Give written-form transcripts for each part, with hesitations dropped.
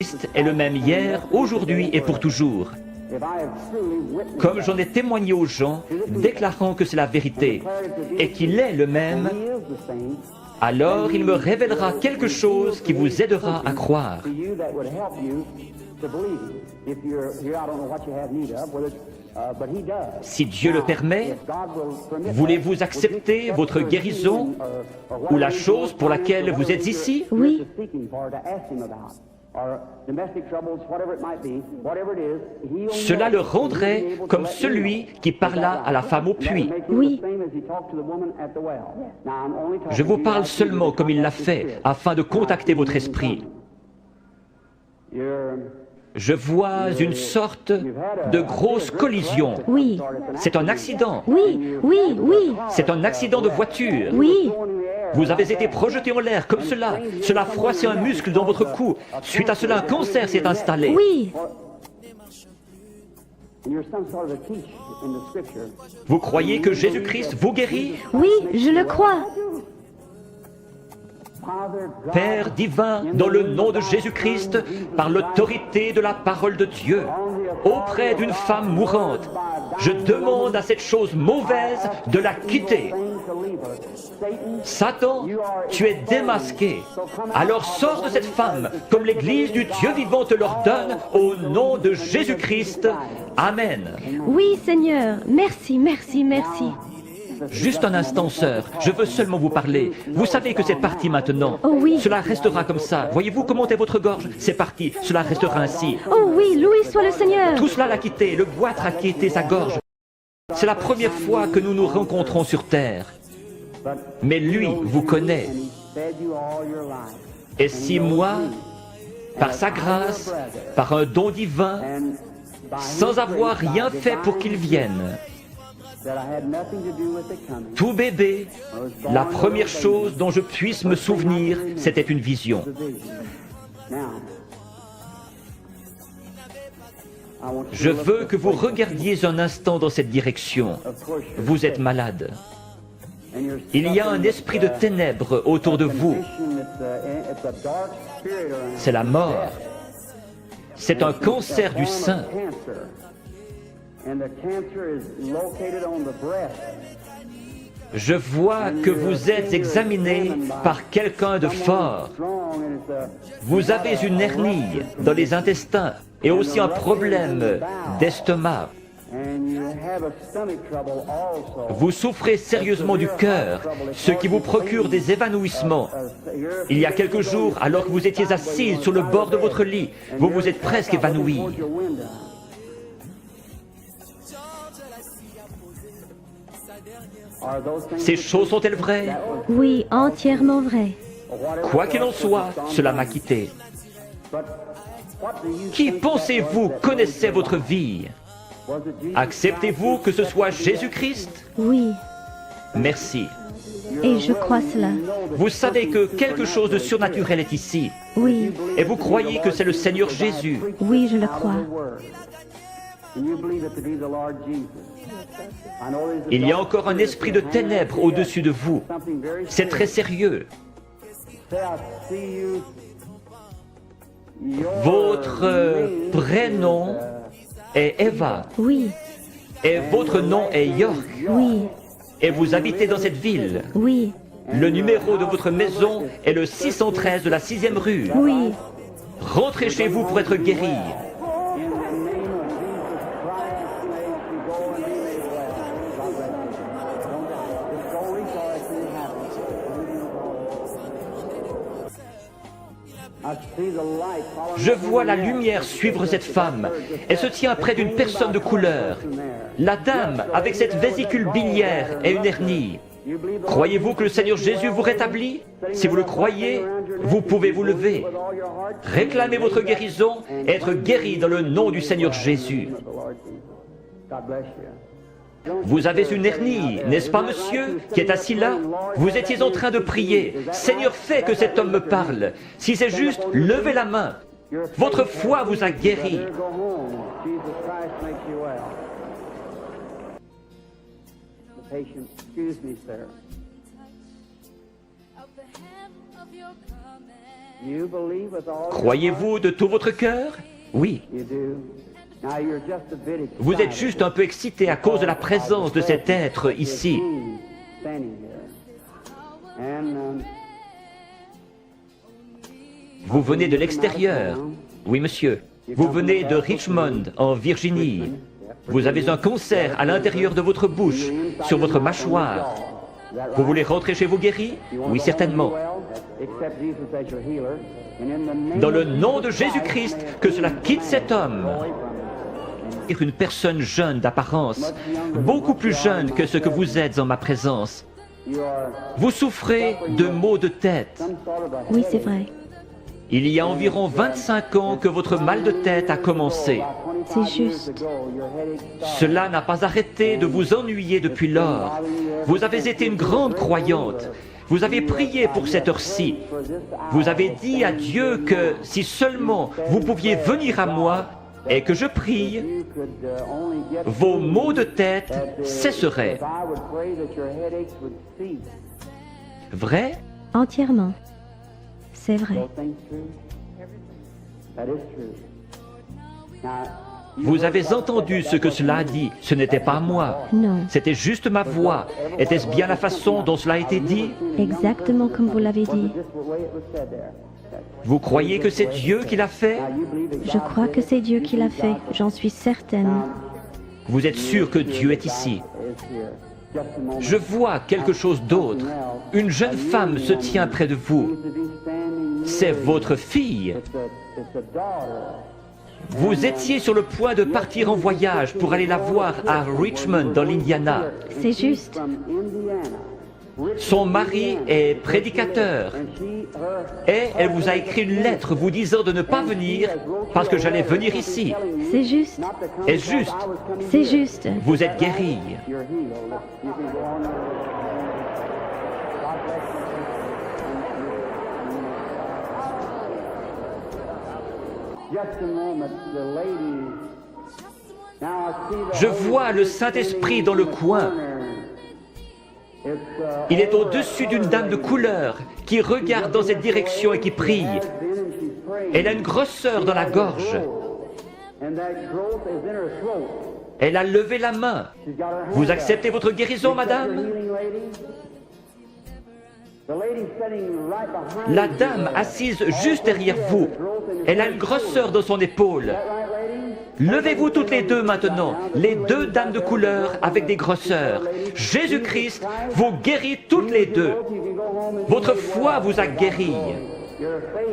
Jésus-Christ est le même hier, aujourd'hui et pour toujours. Comme j'en ai témoigné aux gens, déclarant que c'est la vérité et qu'il est le même, alors il me révélera quelque chose qui vous aidera à croire. Si Dieu le permet, voulez-vous accepter votre guérison ou la chose pour laquelle vous êtes ici? Oui. Cela le rendrait comme celui qui parla à la femme au puits. Oui. Je vous parle seulement comme il l'a fait, afin de contacter votre esprit. Je vois une sorte de grosse collision. Oui. C'est un accident. Oui. Oui. Oui. C'est un accident de voiture. Oui. Vous avez été projeté en l'air comme cela. Cela froissait un muscle dans votre cou. Suite à cela, un cancer s'est installé. Oui. Vous croyez que Jésus-Christ vous guérit? Oui, je le crois. Père divin, dans le nom de Jésus-Christ, par l'autorité de la parole de Dieu, auprès d'une femme mourante, je demande à cette chose mauvaise de la quitter. Satan, tu es démasqué. Alors sors de cette femme, comme l'Église du Dieu vivant te l'ordonne, au nom de Jésus-Christ. Amen. Oui, Seigneur. Merci, merci, merci. Juste un instant, sœur, je veux seulement vous parler. Vous savez que c'est parti maintenant. Oh oui. Cela restera comme ça. Voyez-vous comment est votre gorge? C'est parti, cela restera ainsi. Oh oui, loué soit le Seigneur. Tout cela l'a quitté, le goitre a quitté sa gorge. C'est la première fois que nous nous rencontrons sur terre. Mais lui vous connaît. Et si moi, par sa grâce, par un don divin, sans avoir rien fait pour qu'il vienne, tout bébé, la première chose dont je puisse me souvenir, c'était une vision. Je veux que vous regardiez un instant dans cette direction. Vous êtes malade. Il y a un esprit de ténèbres autour de vous. C'est la mort. C'est un cancer du sein. Je vois que vous êtes examiné par quelqu'un de fort. Vous avez une hernie dans les intestins et aussi un problème d'estomac. Vous souffrez sérieusement du cœur, ce qui vous procure des évanouissements. Il y a quelques jours, alors que vous étiez assise sur le bord de votre lit, vous vous êtes presque évanouie. Ces choses sont-elles vraies? Oui, entièrement vrai. Quoi qu'il en soit, cela m'a quitté. Qui pensez-vous connaissait votre vie? Acceptez-vous que ce soit Jésus-Christ? Oui, Merci. et je crois cela. Vous savez que quelque chose de surnaturel est ici. Oui, Et vous croyez que c'est le Seigneur Jésus. oui, je le crois. Il y a encore un esprit de ténèbres au-dessus de vous. C'est très sérieux. Votre prénom est Eva. Oui, Et votre nom est York. oui, Et vous habitez dans cette ville. oui, Le numéro de votre maison est le 613 de la 6e rue. oui. Rentrez chez vous pour être guéri. Je vois la lumière suivre cette femme. Elle se tient près d'une personne de couleur. La dame, avec cette vésicule biliaire et une hernie. Croyez-vous que le Seigneur Jésus vous rétablit? Si vous le croyez, vous pouvez vous lever. Réclamez votre guérison et être guéri dans le nom du Seigneur Jésus. Vous avez une hernie, n'est-ce pas, monsieur, qui est assis là? Vous étiez en train de prier. Seigneur, fais que cet homme me parle. Si c'est juste, levez la main. Votre foi vous a guéri. Of the hem of your garment. Croyez-vous de tout votre cœur? Oui. Vous êtes juste un peu excité à cause de la présence de cet être ici. Vous venez de l'extérieur. Oui, monsieur. Vous venez de Richmond, en Virginie. Vous avez un concert à l'intérieur de votre bouche, sur votre mâchoire. Vous voulez rentrer chez vous guéri? Oui, certainement. Dans le nom de Jésus-Christ, que cela quitte cet homme. Une personne jeune d'apparence, beaucoup plus jeune que ce que vous êtes en ma présence. Vous souffrez de maux de tête. Oui, c'est vrai. Il y a environ 25 ans que votre mal de tête a commencé. C'est juste. Cela n'a pas arrêté de vous ennuyer depuis lors. Vous avez été une grande croyante. Vous avez prié pour cette heure-ci. Vous avez dit à Dieu que si seulement vous pouviez venir à moi et que je prie, vos maux de tête cesseraient. Vrai? Entièrement. C'est vrai. Vous avez entendu ce que cela a dit. Ce n'était pas moi. Non. C'était juste ma voix. Était-ce bien la façon dont cela a été dit? Exactement comme vous l'avez dit. Vous croyez que c'est Dieu qui l'a fait? Je crois que c'est Dieu qui l'a fait. J'en suis certaine. Vous êtes sûr que Dieu est ici? Je vois quelque chose d'autre. Une jeune femme se tient près de vous. C'est votre fille. Vous étiez sur le point de partir en voyage pour aller la voir à Richmond, dans l'Indiana. C'est juste. Son mari est prédicateur. Et elle vous a écrit une lettre vous disant de ne pas venir parce que j'allais venir ici. C'est juste. Est-ce juste? C'est juste. Vous êtes guéri. Je vois le Saint-Esprit dans le coin. Il est au-dessus d'une dame de couleur qui regarde dans cette direction et qui prie. Elle a une grosseur dans la gorge. Elle a levé la main. Vous acceptez votre guérison, madame? La dame assise juste derrière vous, elle a une grosseur dans son épaule. Levez-vous toutes les deux maintenant, les deux dames de couleur avec des grosseurs. Jésus-Christ vous guérit toutes les deux. Votre foi vous a guéri.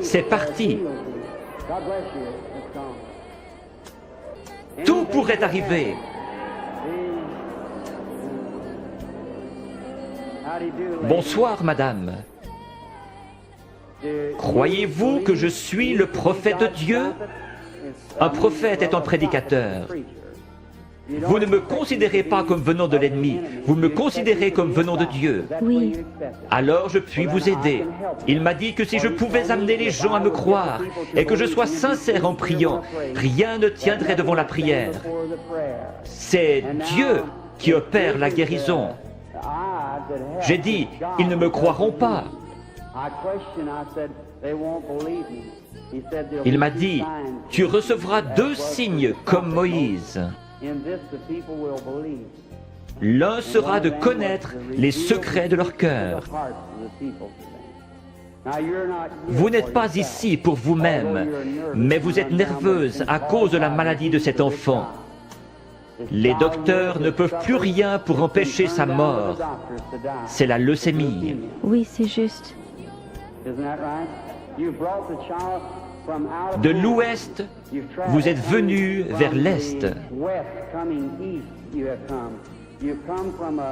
C'est parti. Tout pourrait arriver. Bonsoir, madame. Croyez-vous que je suis le prophète de Dieu? Un prophète est un prédicateur. Vous ne me considérez pas comme venant de l'ennemi, vous me considérez comme venant de Dieu. Oui. Alors je puis vous aider. Il m'a dit que si je pouvais amener les gens à me croire et que je sois sincère en priant, rien ne tiendrait devant la prière. C'est Dieu qui opère la guérison. J'ai dit, ils ne me croiront pas. Il m'a dit, tu recevras 2 signes comme Moïse. L'un sera de connaître les secrets de leur cœur. Vous n'êtes pas ici pour vous-même, mais vous êtes nerveuse à cause de la maladie de cet enfant. Les docteurs ne peuvent plus rien pour empêcher sa mort. C'est la leucémie. Oui, c'est juste. De l'ouest, vous êtes venu vers l'est.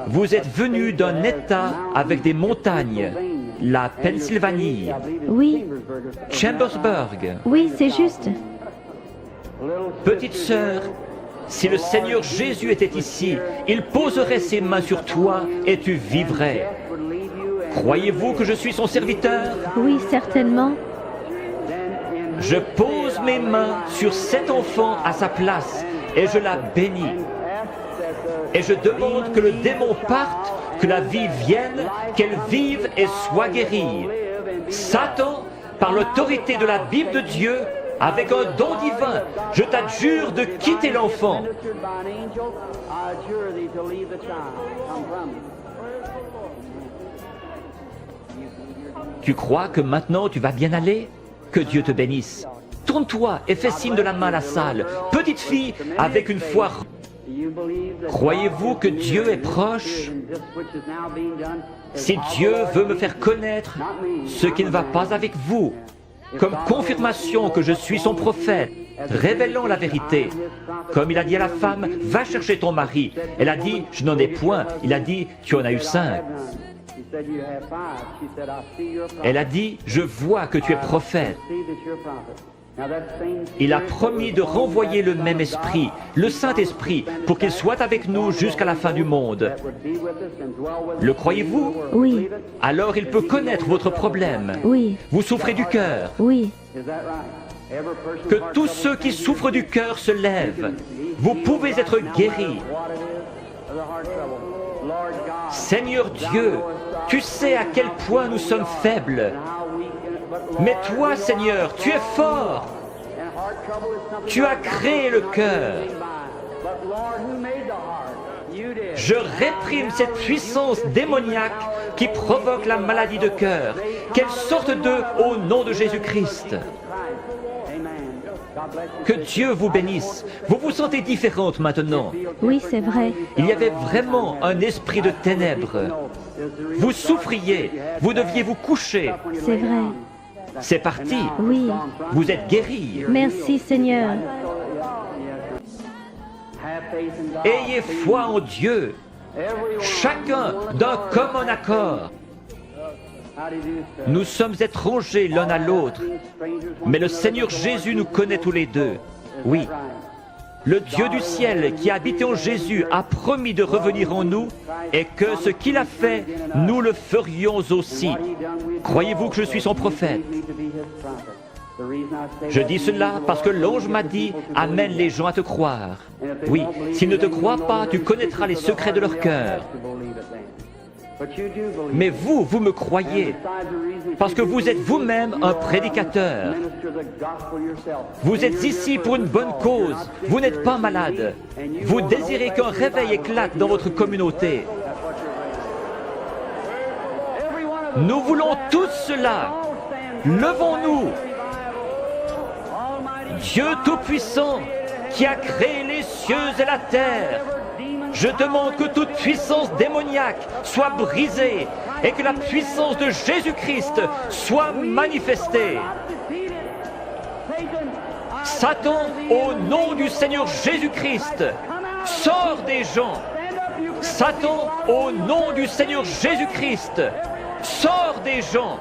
Vous êtes venu d'un État avec des montagnes, la Pennsylvanie, Oui. Chambersburg. Oui, c'est juste. Petite sœur, si le Seigneur Jésus était ici, il poserait ses mains sur toi et tu vivrais. Croyez-vous que je suis son serviteur? Oui, certainement. Je pose mes mains sur cet enfant à sa place et je la bénis. Et je demande que le démon parte, que la vie vienne, qu'elle vive et soit guérie. Satan, par l'autorité de la Bible de Dieu, avec un don divin, je t'adjure de quitter l'enfant. Tu crois que maintenant tu vas bien aller? Que Dieu te bénisse. Tourne-toi et fais signe de la main à la salle. Petite fille avec une foi. Croyez-vous que Dieu est proche? Si Dieu veut me faire connaître ce qui ne va pas avec vous, comme confirmation que je suis son prophète, révélant la vérité. Comme il a dit à la femme, va chercher ton mari. Elle a dit, je n'en ai point. Il a dit, tu en as eu 5. Elle a dit, je vois que tu es prophète. Il a promis de renvoyer le même esprit, le Saint-Esprit, pour qu'il soit avec nous jusqu'à la fin du monde. Le croyez-vous? Oui, Alors il peut connaître votre problème. oui, Vous souffrez du cœur. oui. Que tous ceux qui souffrent du cœur se lèvent. Vous pouvez être guéris. Seigneur Dieu, tu sais à quel point nous sommes faibles. Mais toi, Seigneur, tu es fort. Tu as créé le cœur. Je réprime cette puissance démoniaque qui provoque la maladie de cœur. Qu'elle sorte d'eux au nom de Jésus-Christ. Que Dieu vous bénisse. Vous vous sentez différente maintenant. Oui, c'est vrai. Il y avait vraiment un esprit de ténèbres. Vous souffriez. Vous deviez vous coucher. C'est vrai. C'est parti. Oui. Vous êtes guéris. Merci, Seigneur. Ayez foi en Dieu. Chacun d'un commun accord. Nous sommes étrangers l'un à l'autre, mais le Seigneur Jésus nous connaît tous les deux. Oui. Le Dieu du ciel qui a habité en Jésus a promis de revenir en nous et que ce qu'il a fait, nous le ferions aussi. Croyez-vous que je suis son prophète? Je dis cela parce que l'ange m'a dit « Amène les gens à te croire ». Oui, s'ils ne te croient pas, tu connaîtras les secrets de leur cœur. Mais vous, vous me croyez, parce que vous êtes vous-même un prédicateur. Vous êtes ici pour une bonne cause, vous n'êtes pas malade. Vous désirez qu'un réveil éclate dans votre communauté. Nous voulons tous cela. Levons-nous. Dieu Tout-Puissant, qui a créé les cieux et la terre, je demande que toute puissance démoniaque soit brisée et que la puissance de Jésus-Christ soit manifestée. Satan, au nom du Seigneur Jésus-Christ, sors des gens. Satan, au nom du Seigneur Jésus-Christ, sors des gens.